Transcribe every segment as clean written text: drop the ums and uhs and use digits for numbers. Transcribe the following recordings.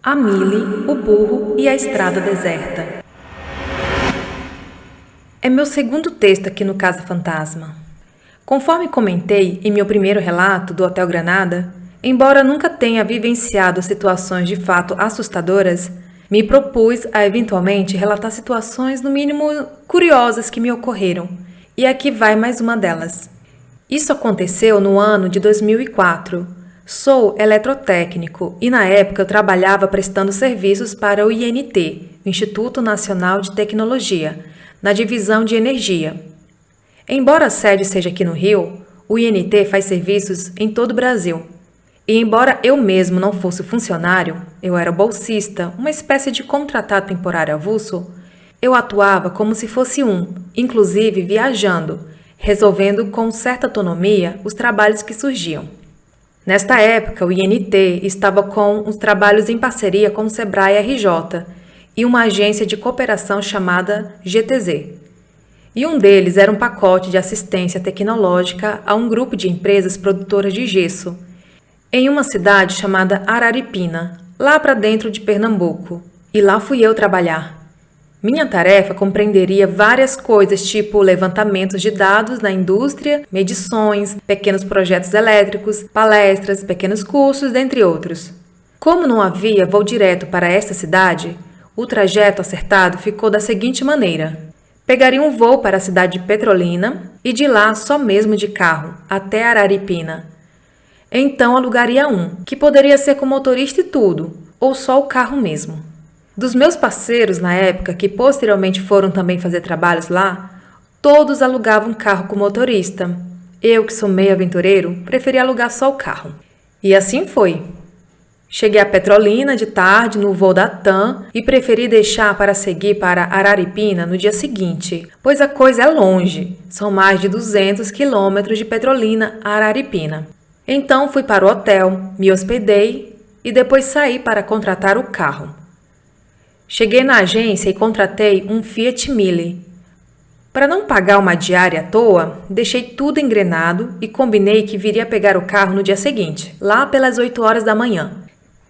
A Milly, o burro e a estrada deserta. É meu segundo texto aqui no Casa Fantasma. Conforme comentei em meu primeiro relato do Hotel Granada, embora nunca tenha vivenciado situações de fato assustadoras, me propus a eventualmente relatar situações no mínimo curiosas que me ocorreram, e aqui vai mais uma delas. Isso aconteceu no ano de 2004. Sou eletrotécnico e na época eu trabalhava prestando serviços para o INT, Instituto Nacional de Tecnologia, na divisão de energia. Embora a sede seja aqui no Rio, o INT faz serviços em todo o Brasil. E embora eu mesmo não fosse funcionário, eu era bolsista, uma espécie de contratado temporário avulso, eu atuava como se fosse inclusive viajando, resolvendo com certa autonomia os trabalhos que surgiam. Nesta época, o INT estava com os trabalhos em parceria com o Sebrae RJ e uma agência de cooperação chamada GTZ. E um deles era um pacote de assistência tecnológica a um grupo de empresas produtoras de gesso, em uma cidade chamada Araripina, lá para dentro de Pernambuco. E lá fui eu trabalhar. Minha tarefa compreenderia várias coisas, tipo levantamentos de dados na indústria, medições, pequenos projetos elétricos, palestras, pequenos cursos, dentre outros. Como não havia voo direto para esta cidade, o trajeto acertado ficou da seguinte maneira. Pegaria um voo para a cidade de Petrolina e de lá só mesmo de carro, até Araripina. Então alugaria que poderia ser com motorista e tudo, ou só o carro mesmo. Dos meus parceiros na época, que posteriormente foram também fazer trabalhos lá, todos alugavam carro com motorista. Eu, que sou meio aventureiro, preferi alugar só o carro. E assim foi. Cheguei a Petrolina de tarde no voo da TAM e preferi deixar para seguir para Araripina no dia seguinte, pois a coisa é longe, são mais de 200 quilômetros de Petrolina a Araripina. Então fui para o hotel, me hospedei e depois saí para contratar o carro. Cheguei na agência e contratei um Fiat Milly. Para não pagar uma diária à toa, deixei tudo engrenado e combinei que viria pegar o carro no dia seguinte, lá pelas 8 horas da manhã.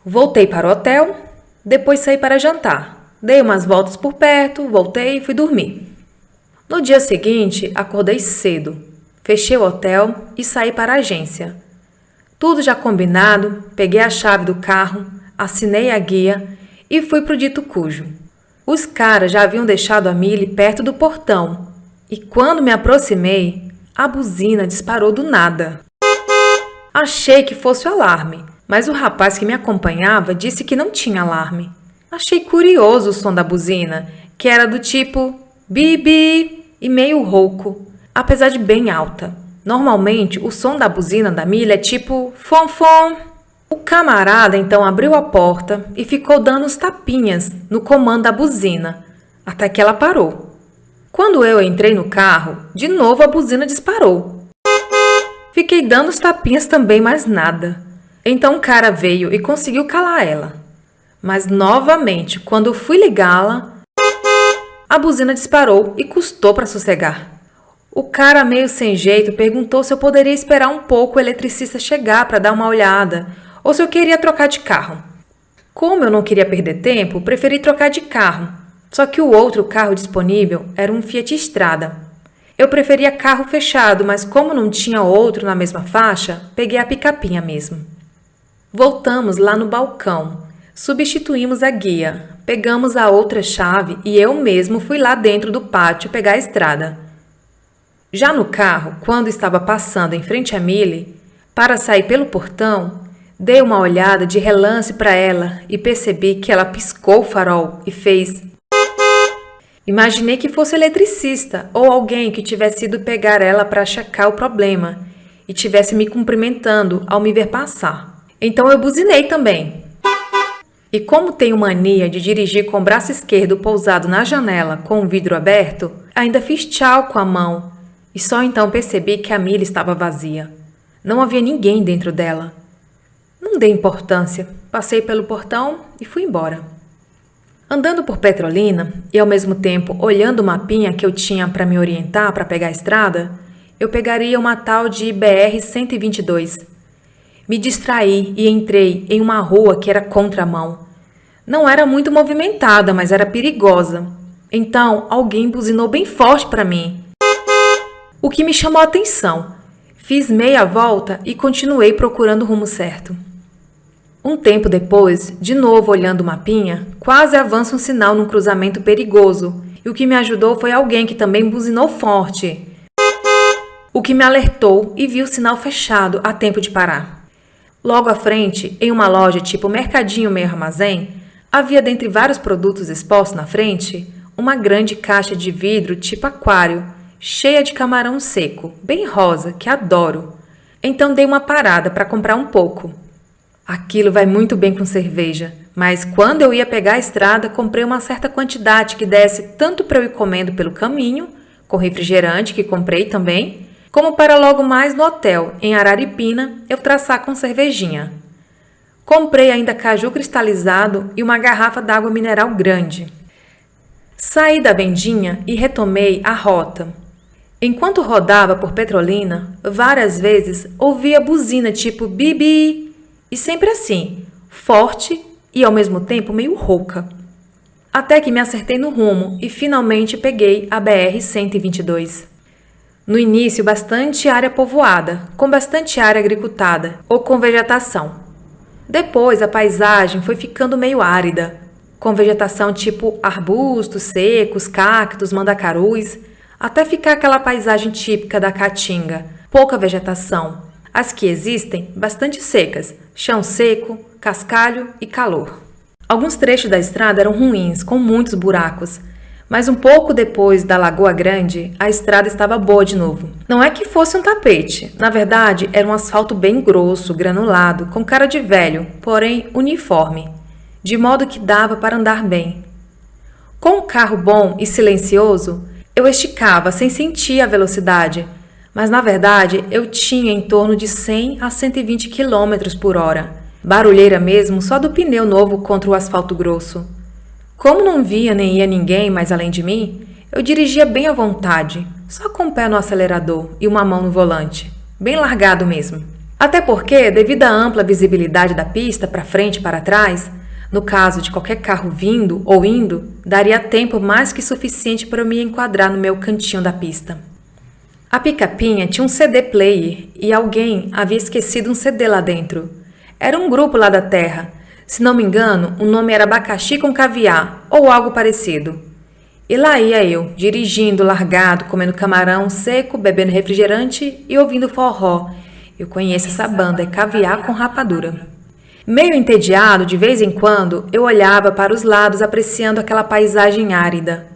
Voltei para o hotel, depois saí para jantar. Dei umas voltas por perto, voltei e fui dormir. No dia seguinte, acordei cedo. Fechei o hotel e saí para a agência. Tudo já combinado, peguei a chave do carro, assinei a guia e fui para o dito cujo. Os caras já haviam deixado a Milly perto do portão e quando me aproximei, a buzina disparou do nada. Achei que fosse o alarme, mas o rapaz que me acompanhava disse que não tinha alarme. Achei curioso o som da buzina, que era do tipo bibi e meio rouco, apesar de bem alta. Normalmente, o som da buzina da Milly é tipo fom-fom. O camarada então abriu a porta e ficou dando uns tapinhas no comando da buzina, até que ela parou. Quando eu entrei no carro, de novo a buzina disparou. Fiquei dando os tapinhas também, mas nada. Então o cara veio e conseguiu calar ela. Mas novamente, quando fui ligá-la, a buzina disparou e custou para sossegar. O cara, meio sem jeito, perguntou se eu poderia esperar um pouco o eletricista chegar para dar uma olhada, ou se eu queria trocar de carro. Como eu não queria perder tempo, preferi trocar de carro. Só que o outro carro disponível era um Fiat Strada. Eu preferia carro fechado, mas como não tinha outro na mesma faixa, peguei a picapinha mesmo. Voltamos lá no balcão, substituímos a guia, pegamos a outra chave e eu mesmo fui lá dentro do pátio pegar a estrada. Já no carro, quando estava passando em frente à Milly, para sair pelo portão, dei uma olhada de relance para ela e percebi que ela piscou o farol e fez. Imaginei que fosse eletricista ou alguém que tivesse ido pegar ela para checar o problema e tivesse me cumprimentando ao me ver passar. Então eu buzinei também. E como tenho mania de dirigir com o braço esquerdo pousado na janela com o vidro aberto, ainda fiz tchau com a mão e só então percebi que a Milly estava vazia. Não havia ninguém dentro dela. Não dei importância, passei pelo portão e fui embora. Andando por Petrolina e ao mesmo tempo olhando o mapinha que eu tinha para me orientar para pegar a estrada, eu pegaria uma tal de BR-122. Me distraí e entrei em uma rua que era contramão. Não era muito movimentada, mas era perigosa. Então, alguém buzinou bem forte para mim, o que me chamou a atenção. Fiz meia volta e continuei procurando o rumo certo. Um tempo depois, de novo olhando o mapinha, quase avança um sinal num cruzamento perigoso, e o que me ajudou foi alguém que também buzinou forte, o que me alertou e vi o sinal fechado a tempo de parar. Logo à frente, em uma loja tipo mercadinho meio armazém, havia dentre vários produtos expostos na frente, uma grande caixa de vidro tipo aquário, cheia de camarão seco, bem rosa, que adoro. Então dei uma parada para comprar um pouco. Aquilo vai muito bem com cerveja, mas quando eu ia pegar a estrada, comprei uma certa quantidade que desse tanto para eu ir comendo pelo caminho, com refrigerante que comprei também, como para logo mais no hotel, em Araripina, eu traçar com cervejinha. Comprei ainda caju cristalizado e uma garrafa d'água mineral grande. Saí da vendinha e retomei a rota. Enquanto rodava por Petrolina, várias vezes ouvia buzina tipo bibi, e sempre assim, forte e ao mesmo tempo meio rouca. Até que me acertei no rumo e finalmente peguei a BR-122. No início, bastante área povoada, com bastante área agricultada ou com vegetação. Depois, a paisagem foi ficando meio árida, com vegetação tipo arbustos secos, cactos, mandacarus, até ficar aquela paisagem típica da Caatinga, pouca vegetação. As que existem, bastante secas, chão seco, cascalho e calor. Alguns trechos da estrada eram ruins, com muitos buracos, mas um pouco depois da Lagoa Grande, a estrada estava boa de novo. Não é que fosse um tapete, na verdade era um asfalto bem grosso, granulado, com cara de velho, porém uniforme, de modo que dava para andar bem. Com um carro bom e silencioso, eu esticava sem sentir a velocidade, mas na verdade eu tinha em torno de 100 a 120 km por hora. Barulheira mesmo só do pneu novo contra o asfalto grosso. Como não via nem ia ninguém mais além de mim, eu dirigia bem à vontade, só com o pé no acelerador e uma mão no volante, bem largado mesmo. Até porque, devido à ampla visibilidade da pista para frente e para trás, no caso de qualquer carro vindo ou indo, daria tempo mais que suficiente para eu me enquadrar no meu cantinho da pista. A picapinha tinha um CD player e alguém havia esquecido um CD lá dentro. Era um grupo lá da terra. Se não me engano, o nome era Abacaxi com Caviar ou algo parecido. E lá ia eu, dirigindo, largado, comendo camarão seco, bebendo refrigerante e ouvindo forró. Eu conheço essa banda, é Caviar com Rapadura. Meio entediado, de vez em quando, eu olhava para os lados apreciando aquela paisagem árida.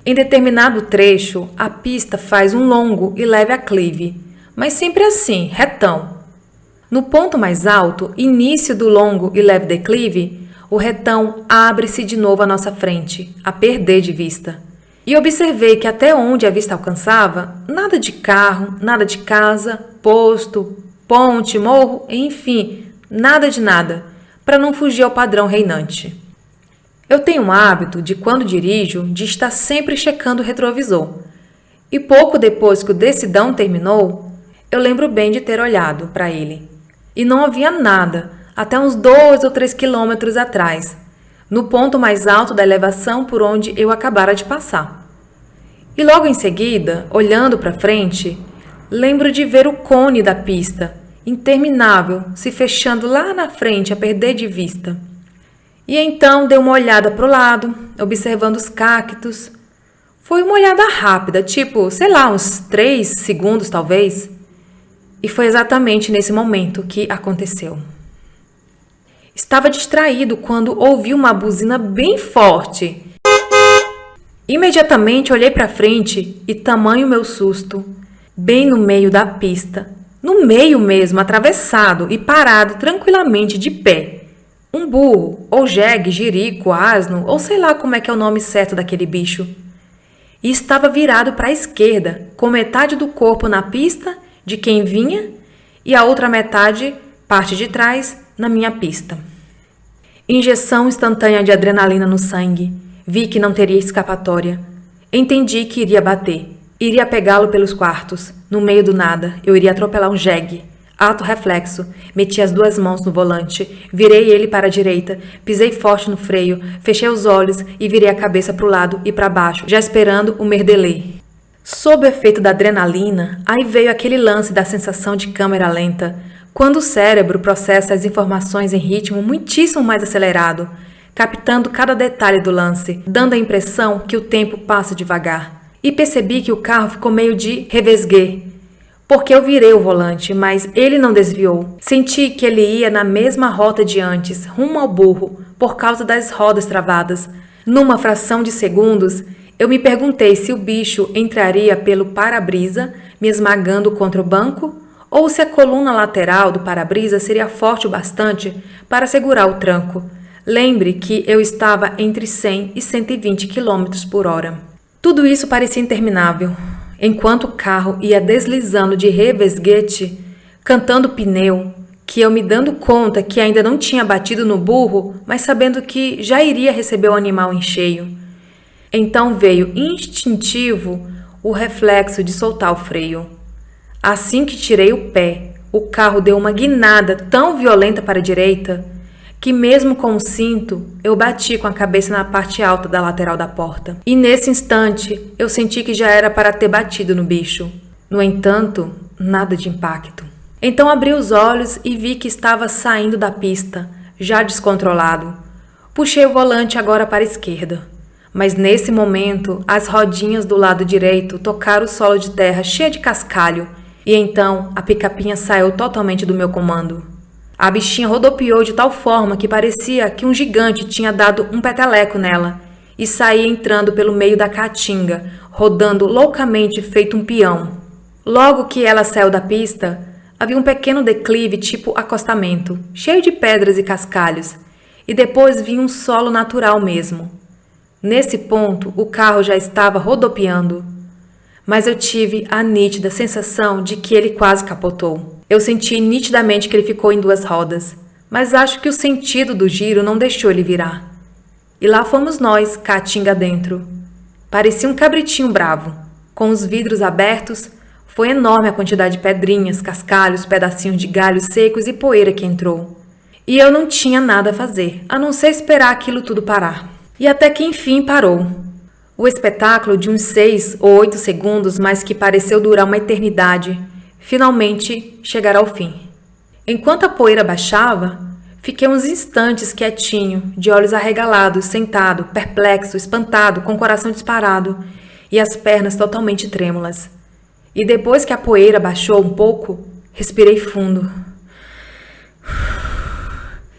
Em determinado trecho, a pista faz um longo e leve aclive, mas sempre assim, retão. No ponto mais alto, início do longo e leve declive, o retão abre-se de novo à nossa frente, a perder de vista. E observei que até onde a vista alcançava, nada de carro, nada de casa, posto, ponte, morro, enfim, nada de nada, para não fugir ao padrão reinante. Eu tenho um hábito de, quando dirijo, de estar sempre checando o retrovisor. E pouco depois que o decidão terminou, eu lembro bem de ter olhado para ele. E não havia nada, até uns 2 ou 3 quilômetros atrás, no ponto mais alto da elevação por onde eu acabara de passar. E logo em seguida, olhando para frente, lembro de ver o cone da pista, interminável, se fechando lá na frente a perder de vista. E então dei uma olhada para o lado, observando os cactos. Foi uma olhada rápida, tipo, sei lá, uns 3 segundos talvez. E foi exatamente nesse momento que aconteceu. Estava distraído quando ouvi uma buzina bem forte. Imediatamente olhei para frente e tamanho meu susto, bem no meio da pista, no meio mesmo, atravessado e parado tranquilamente de pé. Um burro, ou jegue, jirico, asno, ou sei lá como é que é o nome certo daquele bicho. E estava virado para a esquerda, com metade do corpo na pista de quem vinha e a outra metade, parte de trás, na minha pista. Injeção instantânea de adrenalina no sangue. Vi que não teria escapatória. Entendi que iria bater. Iria pegá-lo pelos quartos. No meio do nada, eu iria atropelar um jegue. Ato reflexo, meti as 2 mãos no volante, virei ele para a direita, pisei forte no freio, fechei os olhos e virei a cabeça para o lado e para baixo, já esperando o merdelê. Sob o efeito da adrenalina, aí veio aquele lance da sensação de câmera lenta, quando o cérebro processa as informações em ritmo muitíssimo mais acelerado, captando cada detalhe do lance, dando a impressão que o tempo passa devagar. E percebi que o carro ficou meio de revesguê, porque eu virei o volante, mas ele não desviou. Senti que ele ia na mesma rota de antes, rumo ao burro, por causa das rodas travadas. Numa fração de segundos, eu me perguntei se o bicho entraria pelo para-brisa, me esmagando contra o banco, ou se a coluna lateral do para-brisa seria forte o bastante para segurar o tranco. Lembre que eu estava entre 100 e 120 km por hora. Tudo isso parecia interminável. Enquanto o carro ia deslizando de revesguete, cantando pneu, que eu me dando conta que ainda não tinha batido no burro, mas sabendo que já iria receber o animal em cheio. Então veio instintivo o reflexo de soltar o freio. Assim que tirei o pé, o carro deu uma guinada tão violenta para a direita que mesmo com o cinto, eu bati com a cabeça na parte alta da lateral da porta. E nesse instante, eu senti que já era para ter batido no bicho. No entanto, nada de impacto. Então abri os olhos e vi que estava saindo da pista, já descontrolado. Puxei o volante agora para a esquerda. Mas nesse momento, as rodinhas do lado direito tocaram o solo de terra cheio de cascalho. E então, a picapinha saiu totalmente do meu comando. A bichinha rodopiou de tal forma que parecia que um gigante tinha dado um peteleco nela e saía entrando pelo meio da caatinga, rodando loucamente feito um peão. Logo que ela saiu da pista, havia um pequeno declive tipo acostamento, cheio de pedras e cascalhos, e depois vinha um solo natural mesmo. Nesse ponto, o carro já estava rodopiando, mas eu tive a nítida sensação de que ele quase capotou. Eu senti nitidamente que ele ficou em 2 rodas, mas acho que o sentido do giro não deixou ele virar. E lá fomos nós, caatinga dentro. Parecia um cabritinho bravo. Com os vidros abertos, foi enorme a quantidade de pedrinhas, cascalhos, pedacinhos de galhos secos e poeira que entrou. E eu não tinha nada a fazer, a não ser esperar aquilo tudo parar. E até que enfim parou. O espetáculo de uns 6 ou 8 segundos, mas que pareceu durar uma eternidade, finalmente chegará ao fim. Enquanto a poeira baixava, fiquei uns instantes quietinho, de olhos arregalados, sentado, perplexo, espantado, com o coração disparado e as pernas totalmente trêmulas. E depois que a poeira baixou um pouco, respirei fundo.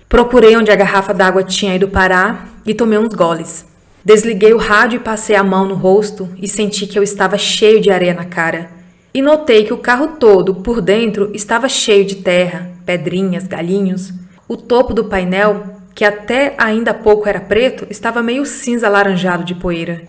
Procurei onde a garrafa d'água tinha ido parar e tomei uns goles. Desliguei o rádio e passei a mão no rosto e senti que eu estava cheio de areia na cara. E notei que o carro todo, por dentro, estava cheio de terra, pedrinhas, galhinhos. O topo do painel, que até ainda há pouco era preto, estava meio cinza alaranjado de poeira.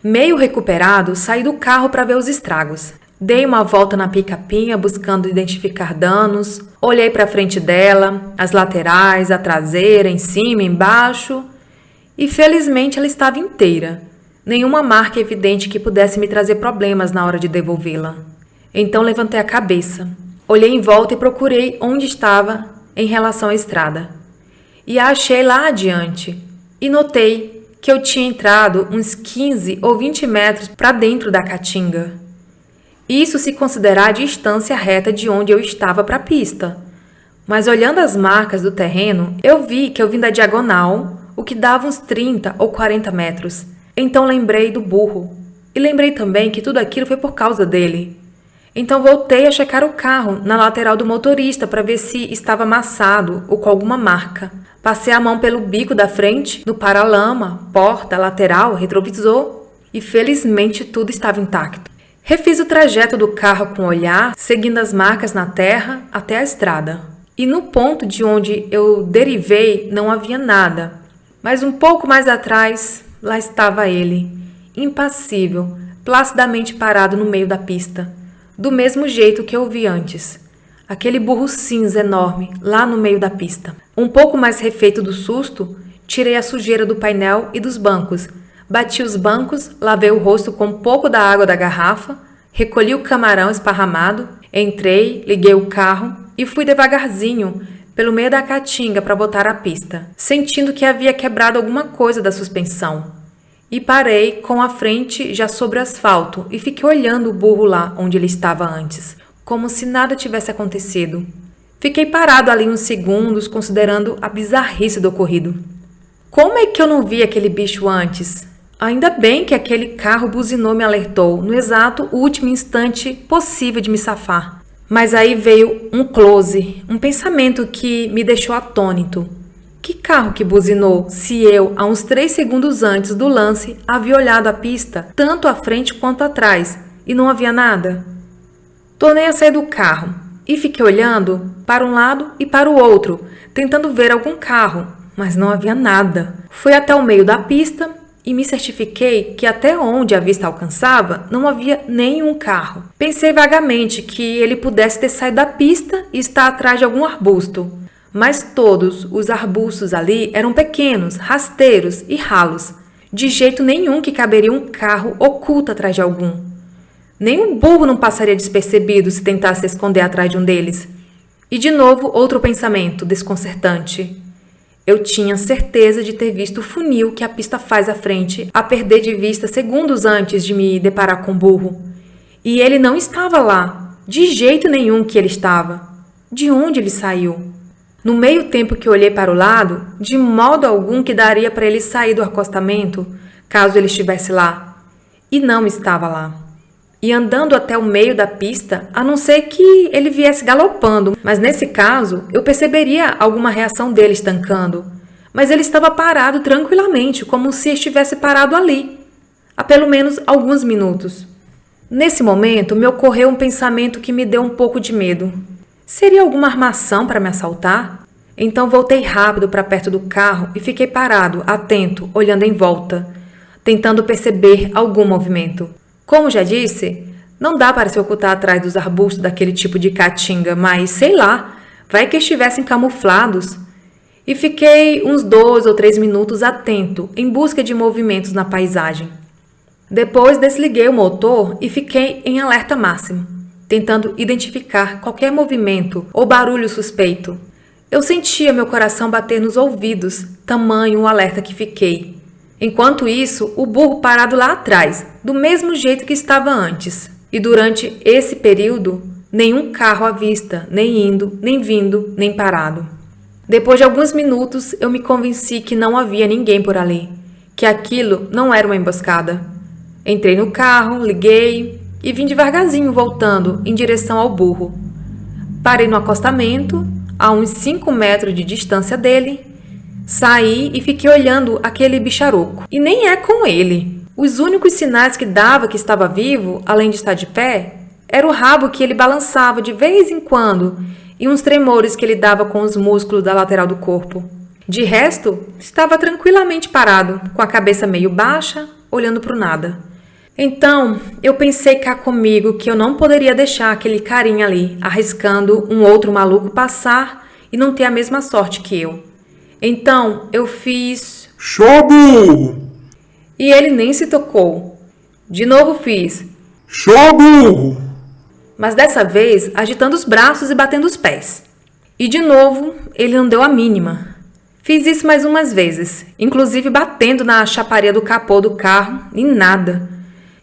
Meio recuperado, saí do carro para ver os estragos. Dei uma volta na picapinha buscando identificar danos. Olhei para a frente dela, as laterais, a traseira, em cima, embaixo. E felizmente ela estava inteira. Nenhuma marca evidente que pudesse me trazer problemas na hora de devolvê-la. Então levantei a cabeça, olhei em volta e procurei onde estava em relação à estrada. E a achei lá adiante. E notei que eu tinha entrado uns 15 ou 20 metros para dentro da caatinga. Isso se considerar a distância reta de onde eu estava para a pista. Mas olhando as marcas do terreno, eu vi que eu vim da diagonal, o que dava uns 30 ou 40 metros. Então lembrei do burro. E lembrei também que tudo aquilo foi por causa dele. Então voltei a checar o carro na lateral do motorista para ver se estava amassado ou com alguma marca. Passei a mão pelo bico da frente, no paralama, porta, lateral, retrovisor e felizmente tudo estava intacto. Refiz o trajeto do carro com o olhar, seguindo as marcas na terra até a estrada. E no ponto de onde eu derivei não havia nada, mas um pouco mais atrás, lá estava ele, impassível, placidamente parado no meio da pista. Do mesmo jeito que eu vi antes. Aquele burro cinza enorme, lá no meio da pista. Um pouco mais refeito do susto, tirei a sujeira do painel e dos bancos. Bati os bancos, lavei o rosto com um pouco da água da garrafa, recolhi o camarão esparramado, entrei, liguei o carro e fui devagarzinho pelo meio da caatinga para voltar à pista, sentindo que havia quebrado alguma coisa da suspensão. E parei com a frente já sobre o asfalto e fiquei olhando o burro lá onde ele estava antes, como se nada tivesse acontecido. Fiquei parado ali uns segundos, considerando a bizarrice do ocorrido. Como é que eu não vi aquele bicho antes? Ainda bem que aquele carro buzinou me alertou no exato último instante possível de me safar. Mas aí veio um close, um pensamento que me deixou atônito. Que carro que buzinou se eu, há uns 3 segundos antes do lance, havia olhado a pista, tanto à frente quanto atrás, e não havia nada? Tornei a sair do carro e fiquei olhando para um lado e para o outro, tentando ver algum carro, mas não havia nada. Fui até o meio da pista e me certifiquei que até onde a vista alcançava não havia nenhum carro. Pensei vagamente que ele pudesse ter saído da pista e estar atrás de algum arbusto, mas todos os arbustos ali eram pequenos, rasteiros e ralos, de jeito nenhum que caberia um carro oculto atrás de algum. Nem um burro não passaria despercebido se tentasse esconder atrás de um deles. E de novo outro pensamento desconcertante. Eu tinha certeza de ter visto o funil que a pista faz à frente, a perder de vista segundos antes de me deparar com o burro. E ele não estava lá, de jeito nenhum que ele estava. De onde ele saiu? No meio tempo que olhei para o lado, de modo algum que daria para ele sair do acostamento, caso ele estivesse lá. E não estava lá. E andando até o meio da pista, a não ser que ele viesse galopando, mas nesse caso eu perceberia alguma reação dele estancando. Mas ele estava parado tranquilamente, como se estivesse parado ali, há pelo menos alguns minutos. Nesse momento me ocorreu um pensamento que me deu um pouco de medo. Seria alguma armação para me assaltar? Então voltei rápido para perto do carro e fiquei parado, atento, olhando em volta, tentando perceber algum movimento. Como já disse, não dá para se ocultar atrás dos arbustos daquele tipo de caatinga, mas, sei lá, vai que estivessem camuflados. E fiquei uns 2 ou 3 minutos atento, em busca de movimentos na paisagem. Depois desliguei o motor e fiquei em alerta máximo, tentando identificar qualquer movimento ou barulho suspeito. Eu sentia meu coração bater nos ouvidos, tamanho o alerta que fiquei. Enquanto isso, o burro parado lá atrás, do mesmo jeito que estava antes. E durante esse período, nenhum carro à vista, nem indo, nem vindo, nem parado. Depois de alguns minutos, eu me convenci que não havia ninguém por ali, que aquilo não era uma emboscada. Entrei no carro, liguei e vim devagarzinho voltando em direção ao burro. Parei no acostamento, a uns 5 metros de distância dele. Saí e fiquei olhando aquele bicharoco. E nem é com ele. Os únicos sinais que dava que estava vivo, além de estar de pé, era o rabo que ele balançava de vez em quando e uns tremores que ele dava com os músculos da lateral do corpo. De resto, estava tranquilamente parado, com a cabeça meio baixa, olhando para o nada. Então, eu pensei cá comigo que eu não poderia deixar aquele carinha ali, arriscando um outro maluco passar e não ter a mesma sorte que eu. Então, eu fiz... Burro! E ele nem se tocou. De novo fiz... Burro! Mas dessa vez, agitando os braços e batendo os pés. E de novo, ele não deu a mínima. Fiz isso mais umas vezes, inclusive batendo na chaparia do capô do carro, e nada.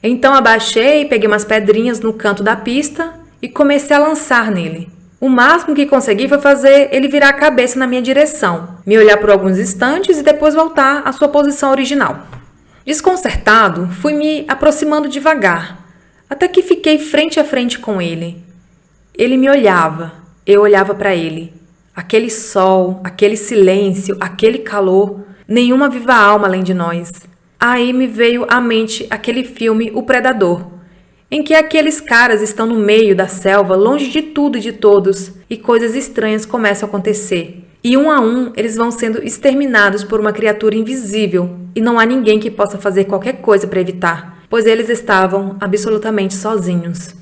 Então abaixei, peguei umas pedrinhas no canto da pista e comecei a lançar nele. O máximo que consegui foi fazer ele virar a cabeça na minha direção, me olhar por alguns instantes e depois voltar à sua posição original. Desconcertado, fui me aproximando devagar, até que fiquei frente a frente com ele. Ele me olhava, eu olhava para ele. Aquele sol, aquele silêncio, aquele calor, nenhuma viva alma além de nós. Aí me veio à mente aquele filme O Predador, em que aqueles caras estão no meio da selva, longe de tudo e de todos, e coisas estranhas começam a acontecer. E um a um, eles vão sendo exterminados por uma criatura invisível, e não há ninguém que possa fazer qualquer coisa para evitar, pois eles estavam absolutamente sozinhos.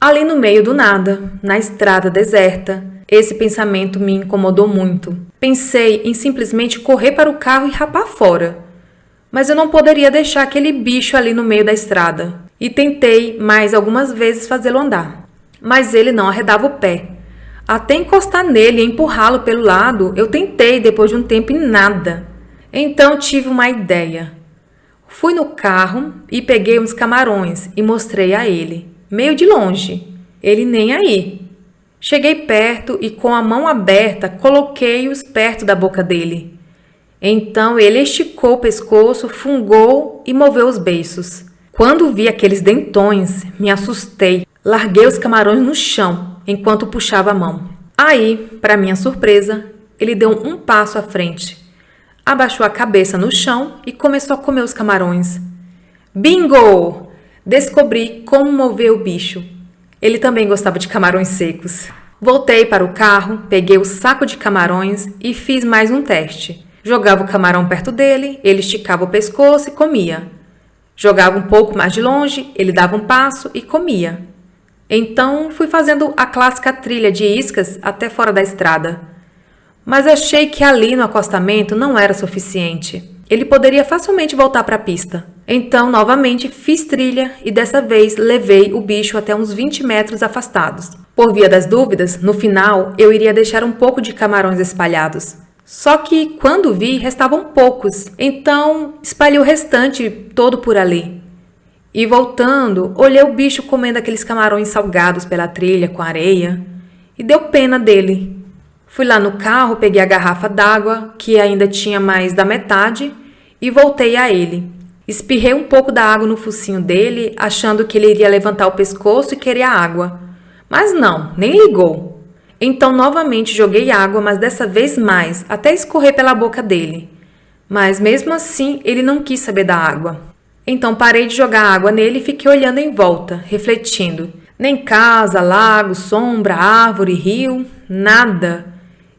Ali no meio do nada, na estrada deserta, esse pensamento me incomodou muito. Pensei em simplesmente correr para o carro e rapar fora. Mas eu não poderia deixar aquele bicho ali no meio da estrada. E tentei mais algumas vezes fazê-lo andar. Mas ele não arredava o pé. Até encostar nele e empurrá-lo pelo lado, eu tentei depois de um tempo e nada. Então tive uma ideia. Fui no carro e peguei uns camarões e mostrei a ele, meio de longe. Ele nem aí. Cheguei perto e com a mão aberta coloquei-os perto da boca dele. Então ele esticou o pescoço, fungou e moveu os beiços. Quando vi aqueles dentões, me assustei. Larguei os camarões no chão enquanto puxava a mão. Aí, para minha surpresa, ele deu um passo à frente. Abaixou a cabeça no chão e começou a comer os camarões. Bingo! Descobri como mover o bicho. Ele também gostava de camarões secos. Voltei para o carro, peguei o saco de camarões e fiz mais um teste. Jogava o camarão perto dele, ele esticava o pescoço e comia. Jogava um pouco mais de longe, ele dava um passo e comia. Então fui fazendo a clássica trilha de iscas até fora da estrada. Mas achei que ali no acostamento não era suficiente. Ele poderia facilmente voltar para a pista. Então, novamente, fiz trilha e dessa vez levei o bicho até uns 20 metros afastados. Por via das dúvidas, no final eu iria deixar um pouco de camarões espalhados. Só que quando vi, restavam poucos. Então, espalhei o restante todo por ali. E voltando, olhei o bicho comendo aqueles camarões salgados pela trilha com areia. E deu pena dele. Fui lá no carro, peguei a garrafa d'água, que ainda tinha mais da metade, e voltei a ele. Espirrei um pouco da água no focinho dele, achando que ele iria levantar o pescoço e querer a água. Mas não, nem ligou. Então novamente joguei água, mas dessa vez mais, até escorrer pela boca dele. Mas mesmo assim, ele não quis saber da água. Então parei de jogar água nele e fiquei olhando em volta, refletindo. Nem casa, lago, sombra, árvore, rio, nada.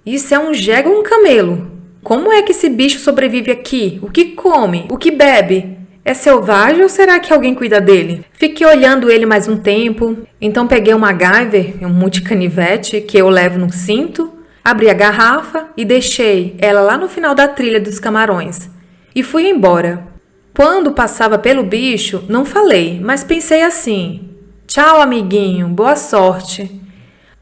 Isso é um jegue ou um camelo? Como é que esse bicho sobrevive aqui? O que come? O que bebe? É selvagem ou será que alguém cuida dele? Fiquei olhando ele mais um tempo, então peguei um MacGyver, um multicanivete que eu levo no cinto, abri a garrafa e deixei ela lá no final da trilha dos camarões. E fui embora. Quando passava pelo bicho, não falei, mas pensei assim: tchau, amiguinho, boa sorte.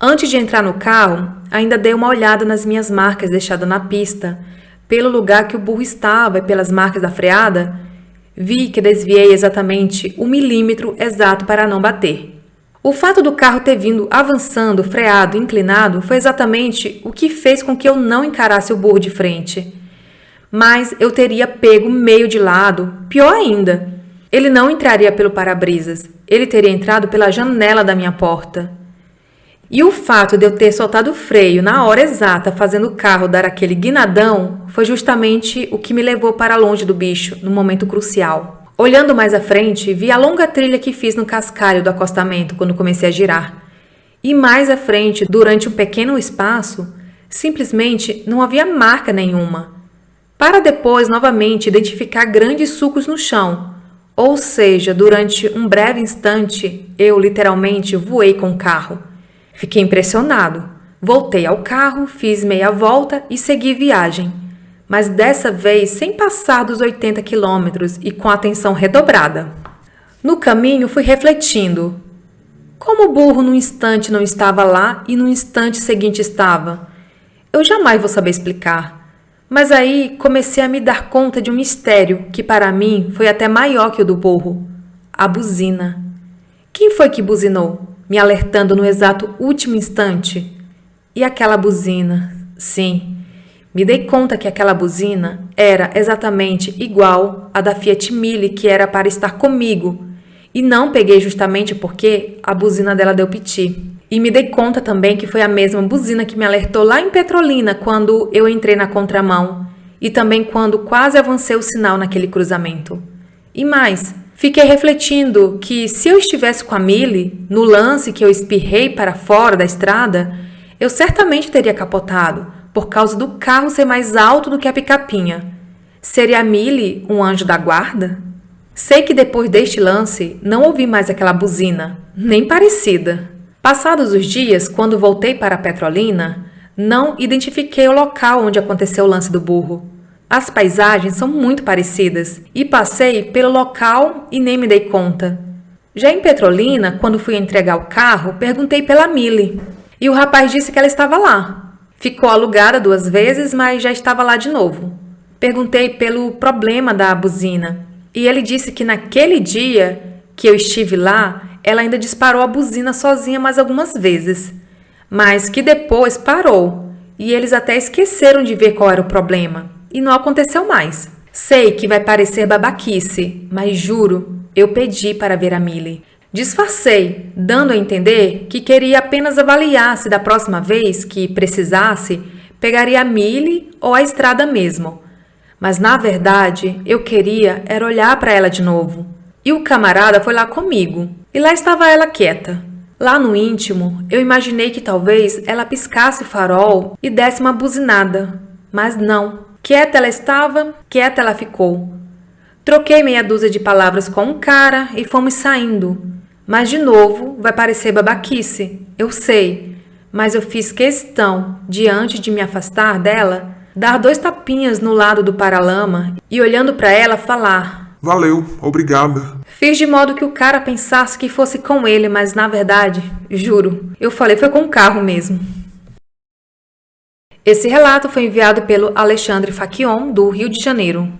Antes de entrar no carro, ainda dei uma olhada nas minhas marcas deixadas na pista. Pelo lugar que o burro estava e pelas marcas da freada, vi que desviei exatamente 1 milímetro exato para não bater. O fato do carro ter vindo avançando, freado, inclinado, foi exatamente o que fez com que eu não encarasse o burro de frente. Mas eu teria pego meio de lado, pior ainda. Ele não entraria pelo para-brisas, ele teria entrado pela janela da minha porta. E o fato de eu ter soltado o freio na hora exata, fazendo o carro dar aquele guinadão, foi justamente o que me levou para longe do bicho, no momento crucial. Olhando mais à frente, vi a longa trilha que fiz no cascalho do acostamento quando comecei a girar. E mais à frente, durante um pequeno espaço, simplesmente não havia marca nenhuma. Para depois, novamente, identificar grandes sulcos no chão. Ou seja, durante um breve instante, eu literalmente voei com o carro. Fiquei impressionado. Voltei ao carro, fiz meia volta e segui viagem. Mas dessa vez sem passar dos 80 quilômetros e com atenção redobrada. No caminho fui refletindo. Como o burro num instante não estava lá e no instante seguinte estava? Eu jamais vou saber explicar. Mas aí comecei a me dar conta de um mistério que para mim foi até maior que o do burro. A buzina. Quem foi que buzinou, me alertando no exato último instante? E aquela buzina? Sim, me dei conta que aquela buzina era exatamente igual à da Fiat Mille que era para estar comigo. E não peguei justamente porque a buzina dela deu piti. E me dei conta também que foi a mesma buzina que me alertou lá em Petrolina quando eu entrei na contramão. E também quando quase avancei o sinal naquele cruzamento. E mais, fiquei refletindo que se eu estivesse com a Mille, no lance que eu espirrei para fora da estrada, eu certamente teria capotado, por causa do carro ser mais alto do que a picapinha. Seria a Mille um anjo da guarda? Sei que depois deste lance, não ouvi mais aquela buzina, nem parecida. Passados os dias, quando voltei para Petrolina, não identifiquei o local onde aconteceu o lance do burro. As paisagens são muito parecidas e passei pelo local e nem me dei conta. Já em Petrolina, quando fui entregar o carro, perguntei pela Mille. E o rapaz disse que ela estava lá. Ficou alugada 2 vezes, mas já estava lá de novo. Perguntei pelo problema da buzina e ele disse que naquele dia que eu estive lá, ela ainda disparou a buzina sozinha mais algumas vezes, mas que depois parou e eles até esqueceram de ver qual era o problema e não aconteceu mais. Sei que vai parecer babaquice, mas juro, eu pedi para ver a Millie. Disfarcei, dando a entender que queria apenas avaliar se da próxima vez que precisasse, pegaria a Millie ou a estrada mesmo. Mas na verdade, eu queria era olhar para ela de novo. E o camarada foi lá comigo. E lá estava ela quieta. Lá no íntimo, eu imaginei que talvez ela piscasse o farol e desse uma buzinada. Mas não. Quieta ela estava, quieta ela ficou. Troquei meia dúzia de palavras com um cara e fomos saindo. Mas de novo, vai parecer babaquice, eu sei. Mas eu fiz questão, de antes de me afastar dela, dar 2 tapinhas no lado do paralama e olhando para ela falar: Valeu, obrigada. Fiz de modo que o cara pensasse que fosse com ele, mas na verdade, juro, eu falei foi com o carro mesmo. Esse relato foi enviado pelo Alexandre Faquion, do Rio de Janeiro.